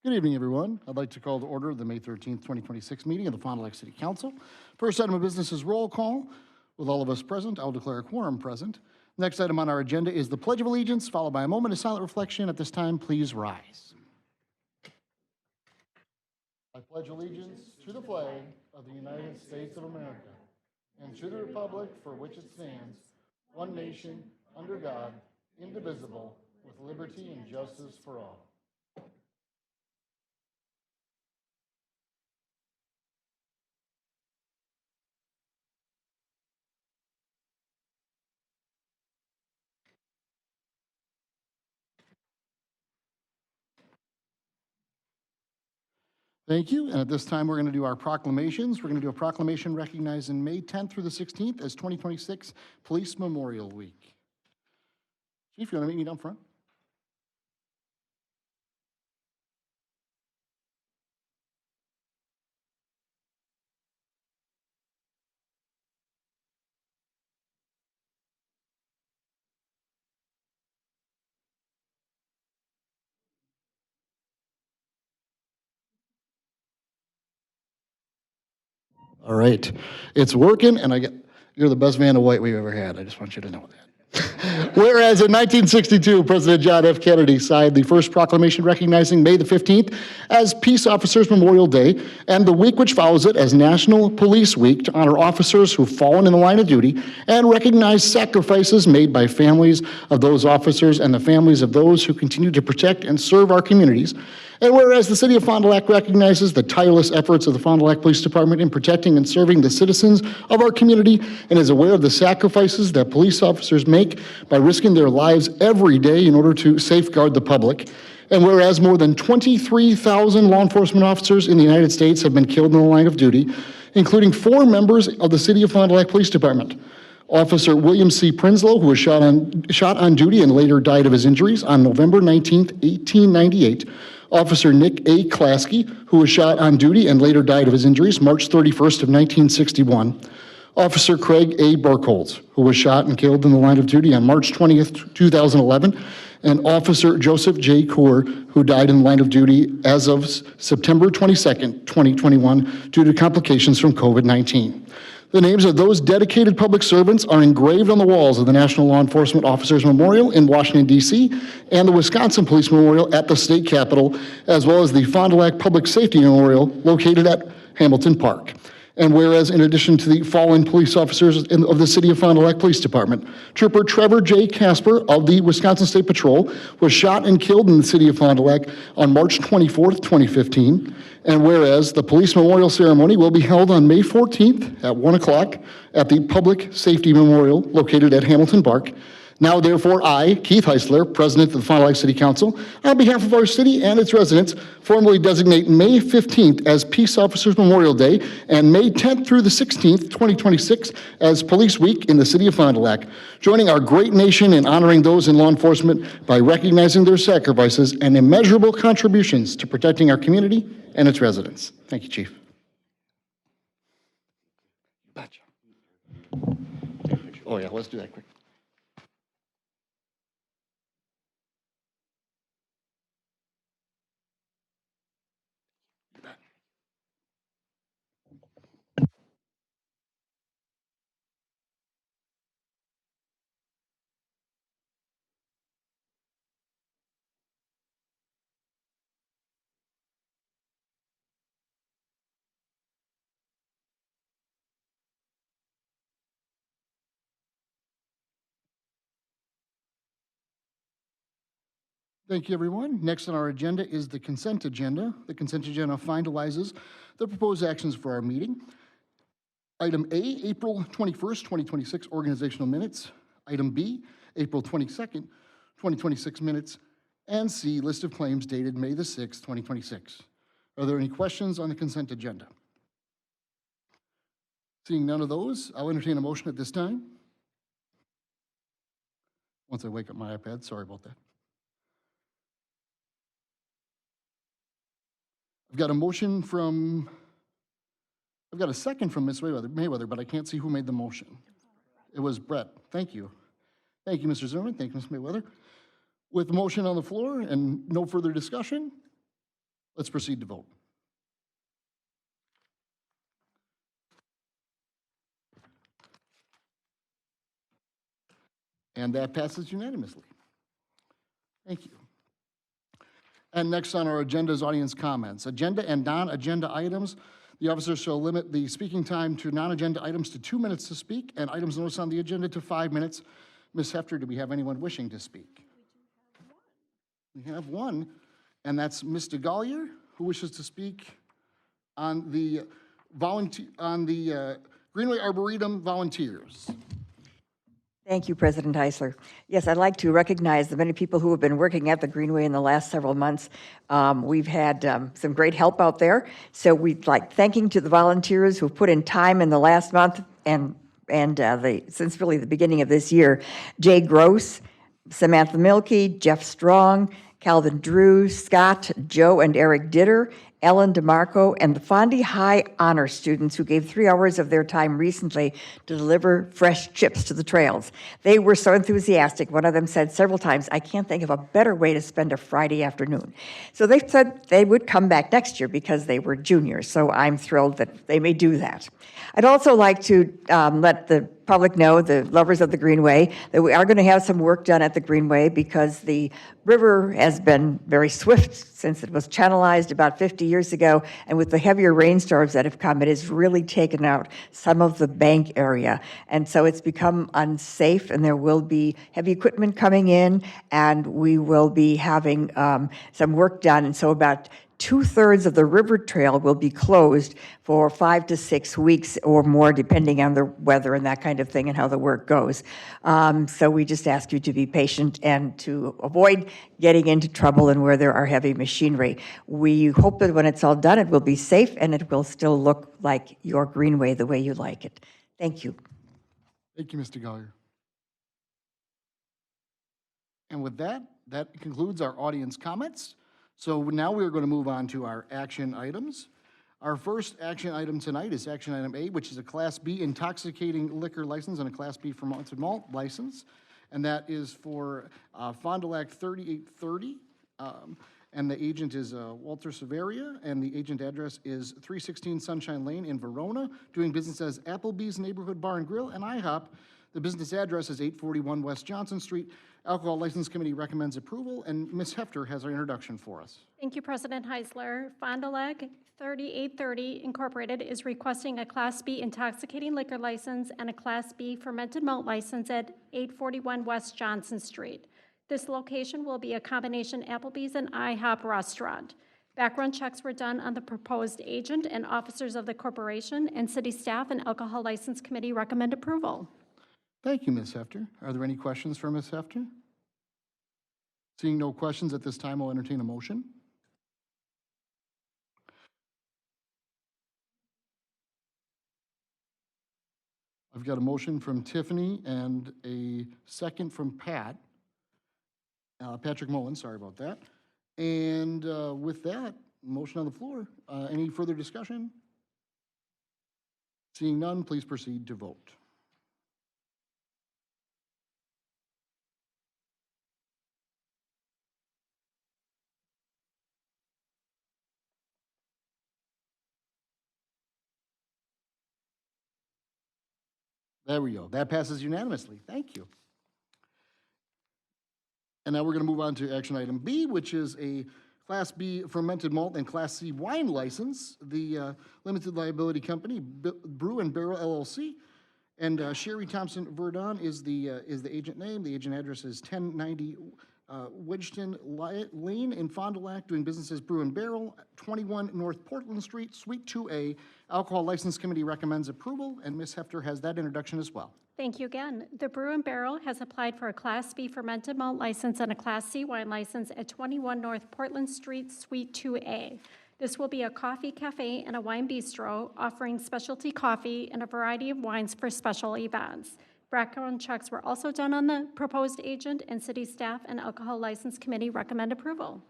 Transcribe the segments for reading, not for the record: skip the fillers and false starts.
Good evening, everyone. I'd like to call to order the May 13th, 2026 meeting of the Fond du Lac City Council. First item of business is roll call. With all of us present, I'll declare a quorum present. Next item on our agenda is the Pledge of Allegiance, followed by a moment of silent reflection. At this time, please rise. I pledge allegiance to the flag of the United States of America and to the republic for which it stands, one nation, under God, indivisible, with liberty and justice for all. Thank you. And at this time, we're going to do our proclamations. We're going to do a proclamation recognizing May 10th through the 16th as 2026 Police Memorial Week. Chief, you want to meet me down front? All right. It's working, and you're the best Vanna White we've ever had. I just want you to know that. Whereas in 1962, President John F. Kennedy signed the first proclamation recognizing May the 15th as Peace Officers Memorial Day, and the week which follows it as National Police Week to honor officers who've fallen in the line of duty and recognize sacrifices made by families of those officers and the families of those who continue to protect and serve our communities. And whereas the City of Fond du Lac recognizes the tireless efforts of the Fond du Lac Police Department in protecting and serving the citizens of our community and is aware of the sacrifices that police officers make by risking their lives every day in order to safeguard the public. And whereas more than 23,000 law enforcement officers in the United States have been killed in the line of duty, including 4 members of the City of Fond du Lac Police Department. Officer William C. Prinsloo, who was shot on duty and later died of his injuries on November 19, 1898. Officer Nick A. Klasky, who was shot on duty and later died of his injuries March 31st of 1961. Officer Craig A. Burkholz, who was shot and killed in the line of duty on March 20th, 2011. And Officer Joseph J. Coor, who died in the line of duty as of September 22nd, 2021, due to complications from COVID-19. The names of those dedicated public servants are engraved on the walls of the National Law Enforcement Officers Memorial in Washington, D.C., and the Wisconsin Police Memorial at the state capitol, as well as the Fond du Lac Public Safety Memorial located at Hamilton Park. And whereas in addition to the fallen police officers of the City of Fond du Lac Police Department, Trooper Trevor J. Casper of the Wisconsin State Patrol was shot and killed in the City of Fond du Lac on March 24th, 2015. And whereas the police memorial ceremony will be held on May 14th at 1 o'clock at the Public Safety Memorial located at Hamilton Park. Now, therefore, I, Keith Heisler, President of the Fond du Lac City Council, on behalf of our city and its residents, formally designate May 15th as Peace Officers Memorial Day and May 10th through the 16th, 2026, as Police Week in the City of Fond du Lac, joining our great nation in honoring those in law enforcement by recognizing their sacrifices and immeasurable contributions to protecting our community and its residents. Thank you, Chief. Gotcha. Oh, yeah, let's do that quick. Thank you, everyone. Next on our agenda is the consent agenda. The consent agenda finalizes the proposed actions for our meeting. Item A, April 21st, 2026 organizational minutes. Item B, April 22nd, 2026 minutes. And C, list of claims dated May the 6th, 2026. Are there any questions on the consent agenda? Seeing none of those, I'll entertain a motion at this time. Once I wake up my iPad, sorry about that. I've got a motion from, I've got a second from Ms. Mayweather, but I can't see who made the motion. It was Brett. Thank you. Thank you, Mr. Zimmerman. Thank you, Ms. Mayweather. With the motion on the floor and no further discussion, Let's proceed to vote. And that passes unanimously. Thank you. And next on our agenda is audience comments. Agenda and non-agenda items. The officer shall limit the speaking time to non-agenda items to 2 minutes to speak, and items noticed on the agenda to 5 minutes. Ms. Hefter, do we have anyone wishing to speak? We have one, and that's Ms. DeGollier, who wishes to speak on the Greenway Arboretum volunteers. Thank you, President Heisler. Yes, I'd like to recognize the many people who have been working at the Greenway in the last several months. We've had some great help out there, so we'd like thanking to the volunteers who've put in time in the last month and since really the beginning of this year. Jay Gross, Samantha Milkey, Jeff Strong, Calvin Drew, Scott, Joe and Eric Ditter, Ellen DeMarco, and the Fondy High Honor students who gave 3 hours of their time recently to deliver fresh chips to the trails. They were so enthusiastic. One of them said several times, "I can't think of a better way to spend a Friday afternoon." So they said they would come back next year because they were juniors, so I'm thrilled that they may do that. I'd also like to let the public know, the lovers of the Greenway, that we are going to have some work done at the Greenway because the river has been very swift since it was channelized about 50 years ago, and with the heavier rainstorms that have come, it has really taken out some of the bank area. And so it's become unsafe, and there will be heavy equipment coming in, and we will be having some work done. And so about 2/3 of the river trail will be closed for 5 to 6 weeks or more, depending on the weather and that kind of thing and how the work goes. So we just ask you to be patient and to avoid getting into trouble and where there are heavy machinery. We hope that when it's all done, it will be safe and it will still look like your Greenway the way you like it. Thank you. Thank you, Mr. Gollier. And with that, that concludes our audience comments. So now we're going to move on to our action items. Our first action item tonight is action item A, which is a Class B intoxicating liquor license and a Class B fermented malt license. And that is for Fond du Lac 3830. And the agent is Walter Severia, and the agent address is 316 Sunshine Lane in Verona, doing business as Applebee's Neighborhood Bar and Grill and IHOP. The business address is 841 West Johnson Street. Alcohol License Committee recommends approval, and Ms. Hefter has our introduction for us. Thank you, President Heisler. Fond du Lac 3830 Incorporated is requesting a Class B intoxicating liquor license and a Class B fermented malt license at 841 West Johnson Street. This location will be a combination Applebee's and IHOP restaurant. Background checks were done on the proposed agent and officers of the corporation, and city staff and Alcohol License Committee recommend approval. Thank you, Ms. Hefter. Are there any questions for Ms. Hefter? Seeing no questions at this time, I'll entertain a motion. I've got a motion from Tiffany and a second from Patrick Mullen, sorry about that. And with that, motion on the floor. Any further discussion? Seeing none, please proceed to vote. There we go. That passes unanimously. Thank you. And now we're going to move on to action item B, which is a Class B fermented malt and Class C wine license. The limited liability company, Brew and Barrel LLC, and Sherry Thompson Verdon is the agent name. The agent address is 1090 Wedgeton Lane in Fond du Lac, doing business as Brew and Barrel, 21 North Portland Street, Suite 2A. Alcohol License Committee recommends approval, and Ms. Hefter has that introduction as well. Thank you again. The Brew and Barrel has applied for a Class B fermented malt license and a Class C wine license at 21 North Portland Street, Suite 2A. This will be a coffee cafe and a wine bistro, offering specialty coffee and a variety of wines for special events. Background checks were also done on the proposed agent, and city staff and Alcohol License Committee recommend approval.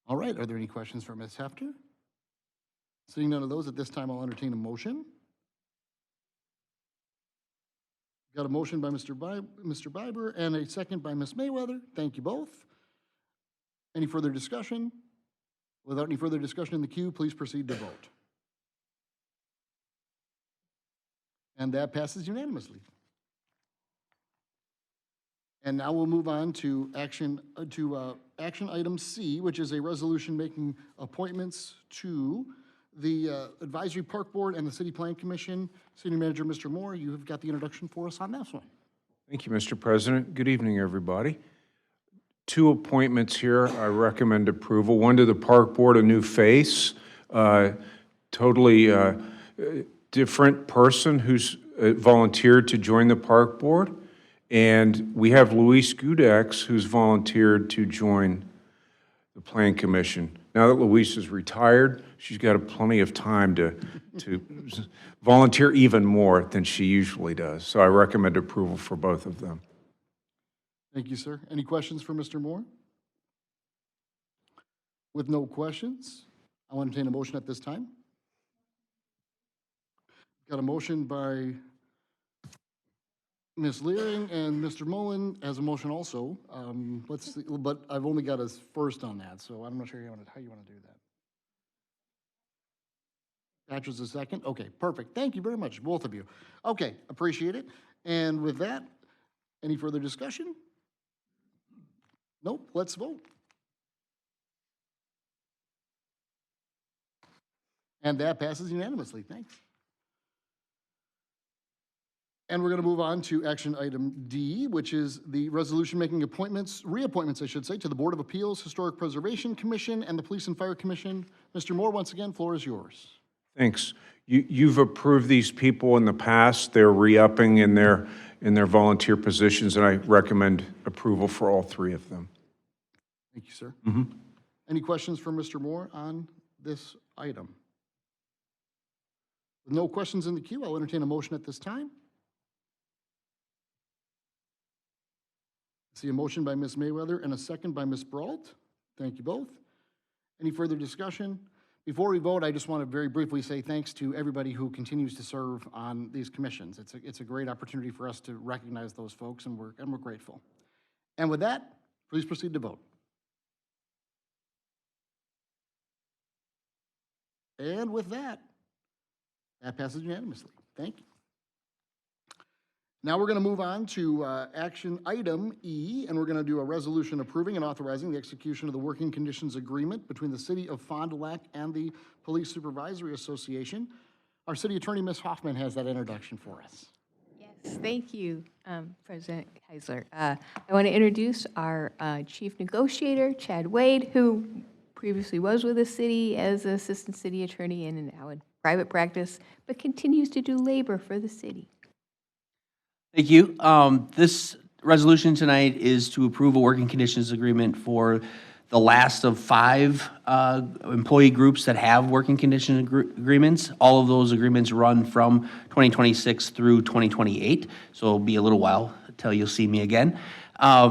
All right, are there any questions for Ms. Hefter? Seeing none of those, at this time I'll entertain a motion. Got a motion by Mr. Biber and a second by Ms. Mayweather. Thank you both. Any further discussion? Without any further discussion in the queue, please proceed to vote. And that passes unanimously. And now we'll move on to action item C, which is a resolution making appointments to the Advisory Park Board and the City Plan Commission. City Manager, Mr. Moore, you have got the introduction for us on this one. Thank you, Mr. President. Good evening, everybody. Two appointments here I recommend approval. One to the Park Board, a new face, totally different person who's volunteered to join the Park Board. And we have Luis Gudex, who's volunteered to join the Plan Commission. Now that Luis is retired, she's got plenty of time to volunteer even more than she usually does. So I recommend approval for both of them. Thank you, sir. Any questions for Mr. Moore? With no questions, I'll entertain a motion at this time. Got a motion by Ms. Leering, and Mr. Mullen has a motion also. But I've only got us first on that, so I'm not sure how you want to do that. Thatcher's a second? Okay, perfect. Thank you very much, both of you. Okay, appreciate it. And with that, any further discussion? Nope, let's vote. And that passes unanimously. Thanks. And we're going to move on to action item D, which is the resolution making reappointments, I should say, to the Board of Appeals, Historic Preservation Commission, and the Police and Fire Commission. Mr. Moore, once again, floor is yours. Thanks. You've approved these people in the past. They're re-upping in their volunteer positions, and I recommend approval for all three of them. Thank you, sir. Any questions for Mr. Moore on this item? With no questions in the queue, I'll entertain a motion at this time. I see a motion by Ms. Mayweather and a second by Ms. Brault. Thank you both. Any further discussion? Before we vote, I just want to very briefly say thanks to everybody who continues to serve on these commissions. It's a great opportunity for us to recognize those folks, and we're grateful. And with that, please proceed to vote. And with that, that passes unanimously. Thank you. Now we're going to move on to action item E, and we're going to do a resolution approving and authorizing the execution of the working conditions agreement between the City of Fond du Lac and the Police Supervisory Association. Our City Attorney, Ms. Hoffman, has that introduction for us. Yes, thank you, President Keisler. I want to introduce our Chief Negotiator, Chad Wade, who previously was with the city as an Assistant City Attorney and now in private practice, but continues to do labor for the city. Thank you. This resolution tonight is to approve a working conditions agreement for the last of 5 employee groups that have working condition agreements. All of those agreements run from 2026 through 2028, so it'll be a little while until you'll see me again. I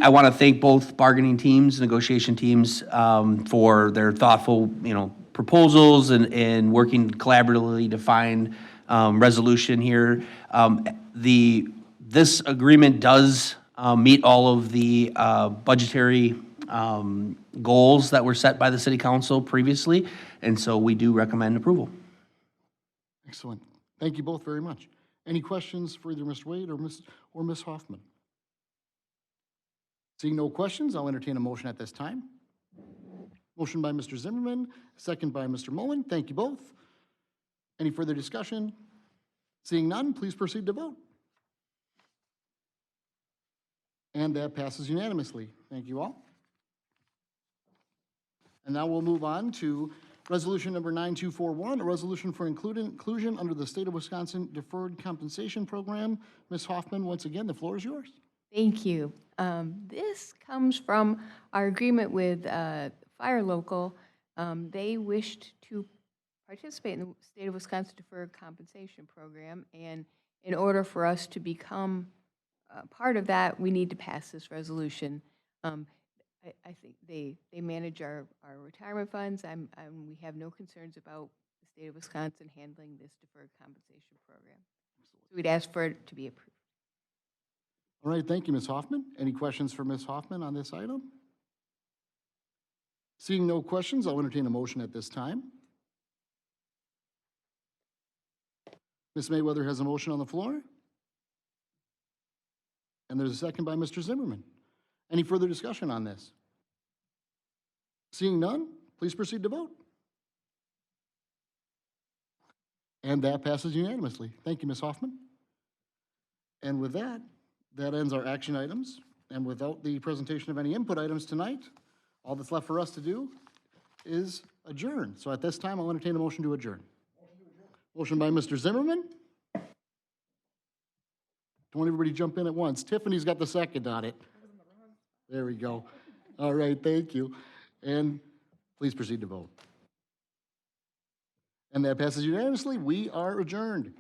want to thank both bargaining teams, negotiation teams, for their thoughtful, proposals and working collaboratively to find resolution here. This agreement does meet all of the budgetary goals that were set by the City Council previously, and so we do recommend approval. Excellent. Thank you both very much. Any questions for either Mr. Wade or Ms. Hoffman? Seeing no questions, I'll entertain a motion at this time. Motion by Mr. Zimmerman, second by Mr. Mullen. Thank you both. Any further discussion? Seeing none, please proceed to vote. And that passes unanimously. Thank you all. And now we'll move on to resolution number 9241, a resolution for inclusion under the State of Wisconsin Deferred Compensation Program. Ms. Hoffman, once again, the floor is yours. Thank you. This comes from our agreement with Fire Local. They wished to participate in the State of Wisconsin Deferred Compensation Program, and in order for us to become part of that, we need to pass this resolution. I think they manage our retirement funds. We have no concerns about the State of Wisconsin handling this deferred compensation program. So we'd ask for it to be approved. All right, thank you, Ms. Hoffman. Any questions for Ms. Hoffman on this item? Seeing no questions, I'll entertain a motion at this time. Ms. Mayweather has a motion on the floor. And there's a second by Mr. Zimmerman. Any further discussion on this? Seeing none, please proceed to vote. And that passes unanimously. Thank you, Ms. Hoffman. And with that, that ends our action items. And without the presentation of any input items tonight, all that's left for us to do is adjourn. So at this time, I'll entertain a motion to adjourn. Motion by Mr. Zimmerman. Don't everybody jump in at once. Tiffany's got the second on it. There we go. All right, thank you. And please proceed to vote. And that passes unanimously. We are adjourned.